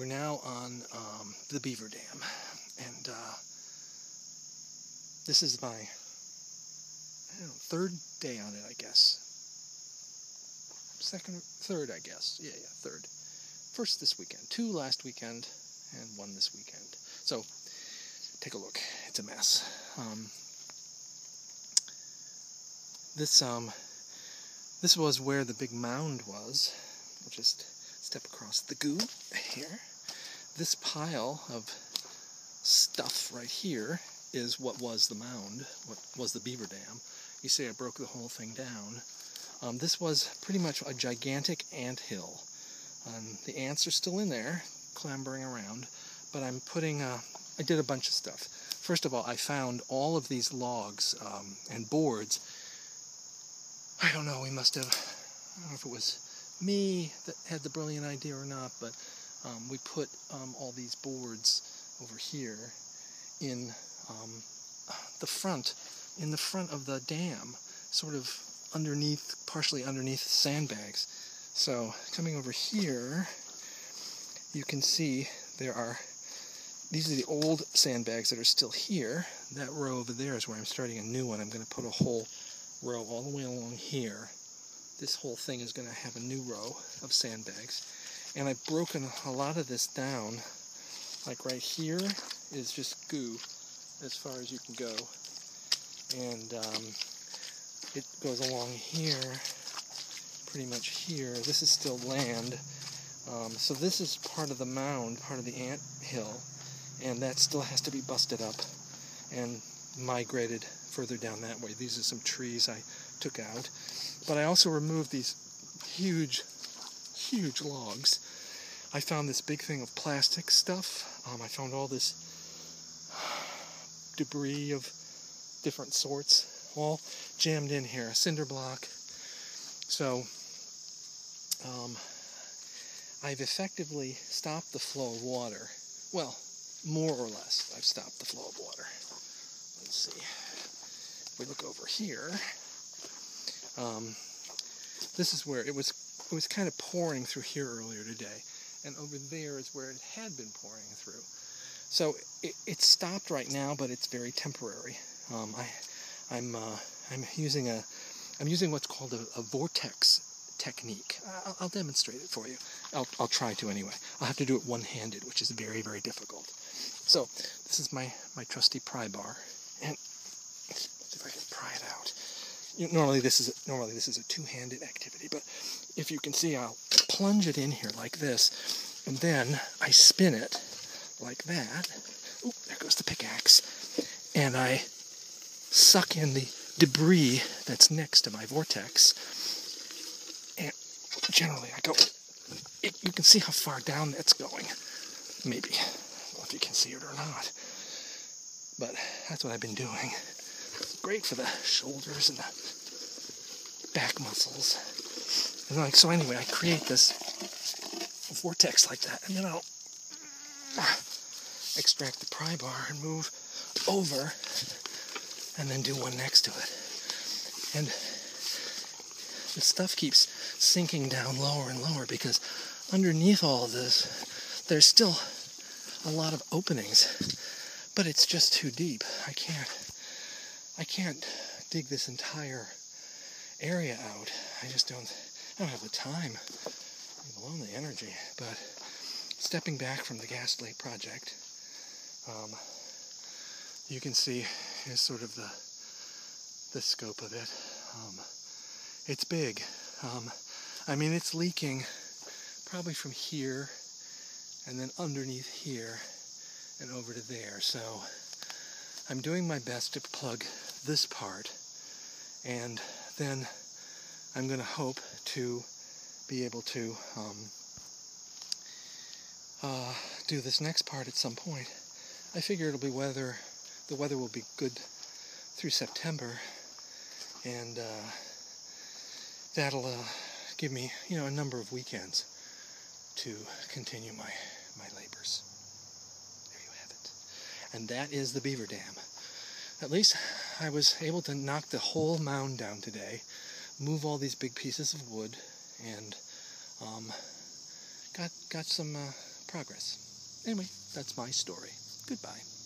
We're now on the Beaver Dam, and this is my third day on it, I guess. Third, I guess. Yeah, third. First this weekend, 2 last weekend, and 1 this weekend. So, take a look. It's a mess. This was where the big mound was. We'll just step across the goo here. This pile of stuff right here is what was the mound, what was the Beaver Dam. You see I broke the whole thing down. This was pretty much a gigantic ant hill. The ants are still in there, clambering around, but I did a bunch of stuff. First of all, I found all of these logs and boards. I don't know, I don't know if it was me that had the brilliant idea or not, but we put all these boards over here in the front of the dam, sort of partially underneath sandbags. So coming over here, you can see these are the old sandbags that are still here. That row over there is where I'm starting a new one. I'm going to put a whole row all the way along here. This whole thing is going to have a new row of sandbags. And I've broken a lot of this down. Like right here is just goo as far as you can go. And it goes along here, pretty much here. This is still land. So this is part of the mound, part of the ant hill. And that still has to be busted up and migrated further down that way. These are some trees I took out. But I also removed these huge logs. I found this big thing of plastic stuff. I found all this debris of different sorts, all jammed in here, a cinder block. So I've effectively stopped the flow of water. Well, more or less, I've stopped the flow of water. Let's see. If we look over here, this is where it was kind of pouring through here earlier today, and over there is where it had been pouring through. So it's stopped right now, but it's very temporary. I'm using what's called a vortex technique. I'll demonstrate it for you. I'll try to anyway. I'll have to do it one-handed, which is very, very difficult. So this is my trusty pry bar, and let's see if I can pry it out. Normally this is a two-handed activity, but if you can see, I'll plunge it in here like this, and then I spin it like that. Oop, there goes the pickaxe. And I suck in the debris that's next to my vortex. And generally I go, you can see how far down that's going. Maybe. I don't know if you can see it or not. But that's what I've been doing. Great for the shoulders and the back muscles. And so anyway, I create this vortex like that, and then I'll extract the pry bar and move over, and then do one next to it. And the stuff keeps sinking down lower and lower because underneath all of this, there's still a lot of openings, but it's just too deep. I can't dig this entire area out. I don't have the time, let alone the energy. But stepping back from the Ghastly project, you can see is sort of the scope of it. It's big. It's leaking probably from here and then underneath here and over to there. So I'm doing my best to plug this part, and then I'm going to hope to be able to do this next part at some point. I figure it'll be the weather will be good through September, and that'll give me, a number of weekends to continue my labors. There you have it. And that is the Beaver Dam. At least I was able to knock the whole mound down today, move all these big pieces of wood, and got some progress. Anyway, that's my story. Goodbye.